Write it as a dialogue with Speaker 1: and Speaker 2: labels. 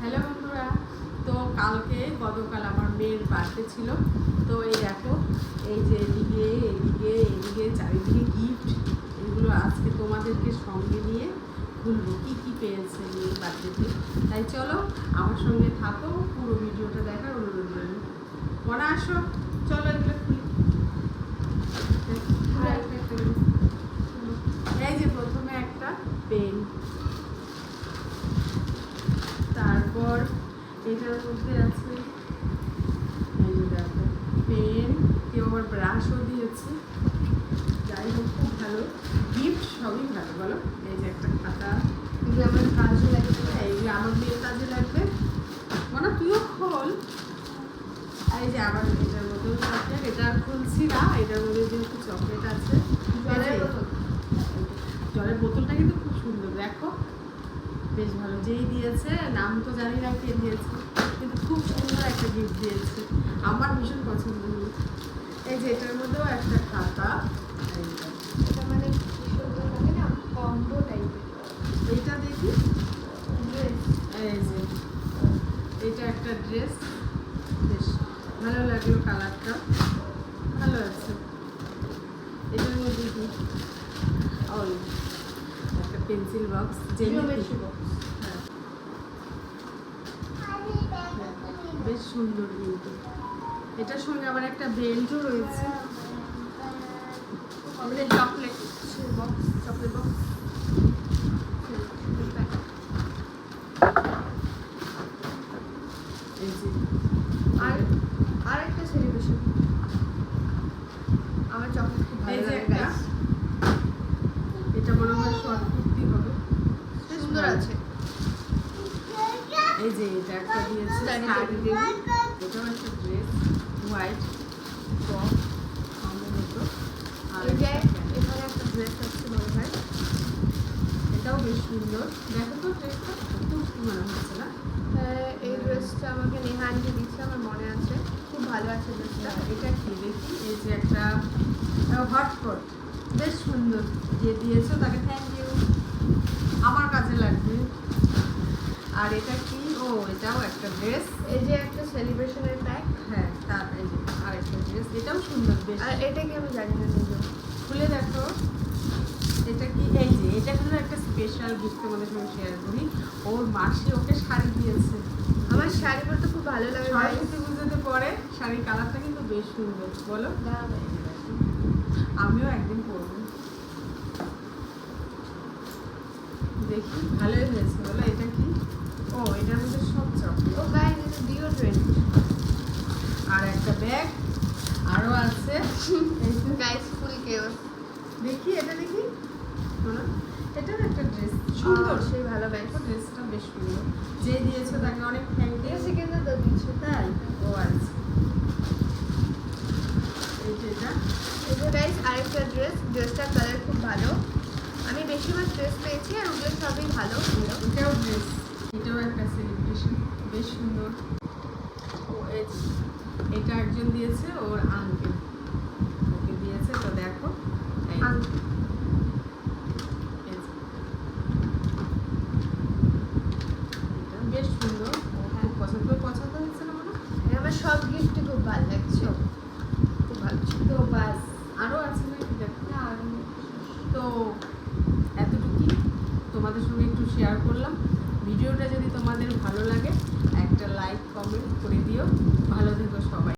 Speaker 1: Hello বন্ধুরা, তো গতকাল আমার মেয়ের বার্থডে ছিল। তো এই দেখো, এই যে এদিকে এদিকে এদিকে চারিদিকে গিফট, এগুলো আজকে তোমাদেরকে সঙ্গে নিয়ে খুলবো কী কী পেয়েছে মেয়ের বার্থডেতে। তাই চলো আমার সঙ্গে থাকো, পুরো ভিডিওটা দেখার অনুরোধ রইল। মনে আসো, চলো এগুলো খুলি। এই যে প্রথমে একটা পেন, তারপর এটার মধ্যে আছে এই যে দেখো পেন, কেউ আবার ব্রাশও দিয়েছে। যাই হোক, খুব ভালো গিফট, সবই ভালো বলো। এই যে একটা খাতা,
Speaker 2: এগুলো আমার কাজে লাগবে।
Speaker 1: এইগুলো আমার মেয়ের কাজে লাগবে। মানে তুইও খোল। এই যে আবার এটার মধ্যেও চকলেট, এটা খুলছি না, এটার মধ্যে যেহেতু চকলেট আছে। জলের বোতলটা কিন্তু খুব সুন্দর, দেখো বেশ ভালো। যেই দিয়েছে, নাম তো জানি না কে দিয়েছে, কিন্তু খুব সুন্দর একটা গিফট দিয়েছে, আমার ভীষণ পছন্দ হলো। এই যে এটার মধ্যেও একটা খাতা,
Speaker 2: এটা মানে সুন্দর লাগে না, কম্বো টাইপের।
Speaker 1: এইটা দেখি,
Speaker 2: ড্রেস।
Speaker 1: এই যে এটা একটা ড্রেস, বেশ ভালো লাগলো, কালারটা ভালো আছে। এটার মধ্যে কি, ওই একটা পেন্সিল বক্স,
Speaker 2: জিওমেট্রি বক্স।
Speaker 1: বেশ সুন্দর কিন্তু। এটার সঙ্গে আবার একটা বেল্টও রয়েছে। আমাদের চকলেট বক্স, চকলেট বক্স। এই যে
Speaker 2: আর একটা সেলিব্রেশন। আমার চকলেট খুব ভালো
Speaker 1: এই যে
Speaker 2: লাগে
Speaker 1: একটা,
Speaker 2: গাইস।
Speaker 1: এটা মনে হয় শর্ট কুর্তি হবে,
Speaker 2: সুন্দর আছে।
Speaker 1: এই যে এটা একটা দিয়েছে
Speaker 2: Study
Speaker 1: শাড়ি
Speaker 2: table।
Speaker 1: দেবে, এটাও একটা ড্রেস, হোয়াইট টপ সম্ভবত। আর
Speaker 2: এই যে
Speaker 1: একটা
Speaker 2: এখানে একটা ড্রেস আছে মনে হয়।
Speaker 1: এটাও বেশ সুন্দর, দেখো তো ড্রেসটা খুব মনে হচ্ছে না?
Speaker 2: এই ড্রেসটা আমাকে নেহা আন্টি দিচ্ছে, আমার মনে আছে। খুব ভালো আছে ড্রেসটা।
Speaker 1: এটা কি দেখি, এই যে একটা হটপট, বেশ সুন্দর, যে দিয়েছো তাকে থ্যাংক ইউ, আমার কাজে লাগবে। আর এটা কি, ও এটাও একটা ড্রেস।
Speaker 2: এই যে একটা সেলিব্রেশনের প্যাক।
Speaker 1: হ্যাঁ, তার এই যে আর একটা ড্রেস, এটাও সুন্দর বেশ।
Speaker 2: আর এটা কি আমি জানি না নিজেও।
Speaker 1: খুলে দেখো এটা কি, এই যে এটা হলো একটা স্পেশাল গিফট, তোমাদের সঙ্গে শেয়ার করি। ওর মাসি ওকে শাড়ি দিয়েছে।
Speaker 2: আমার শাড়ি পরতে খুব ভালো লাগে।
Speaker 1: সরস্বতী পুজোতে পরে শাড়ির কালারটা কিন্তু বেশ সুন্দর, বলো। আমিও একদিন পরবো, দেখি ভালোই হয়েছে বলো। এটা কি, ও এটার মধ্যে সব চকলেট।
Speaker 2: ও গাইস, এটা ডিওড্রেন্ট।
Speaker 1: আর একটা ব্যাগ আরো আছে। এই যে
Speaker 2: গাইস, ফুল কেওস।
Speaker 1: দেখি এটা দেখি, শোনো, এটাও একটা ড্রেস, সুন্দর।
Speaker 2: সেই ভালো গাইস।
Speaker 1: ড্রেসটা বেশ সুন্দর, যে দিয়েছো তাকে অনেক থ্যাংক ইউ।
Speaker 2: সেকেন্ডে তো দিচ্ছে।
Speaker 1: তাই, ও আচ্ছা। এই যে এটা,
Speaker 2: এই যে গাইস আরেকটা ড্রেস। ড্রেসটার কালার খুব ভালো। আমি বেশিরভাগ ড্রেস পেয়েছি আর ওগুলো সবই ভালো ছিল।
Speaker 1: এটাও ড্রেস, এটাও একটা সেলিব্রেশন, বেশ সুন্দর। ও এই যে, এটা একজন দিয়েছে, ওর আঙ্কেল ওকে দিয়েছে। তো দেখো এই যে, এই যে। এটা বেশ সুন্দর, ও খুব পছন্দ হচ্ছে না মনে হয়?
Speaker 2: আমার সব গিফটই খুব ভালো লাগছে। খুব ভালো ছিল।
Speaker 1: তো বাস, আরও আছে নাকি দেখো।
Speaker 2: না, আর
Speaker 1: তো এতটুকুই তোমাদের সঙ্গে একটু শেয়ার করলাম। ভিডিওটা যদি তোমাদের ভালো লাগে একটা লাইক কমেন্ট করে দিও।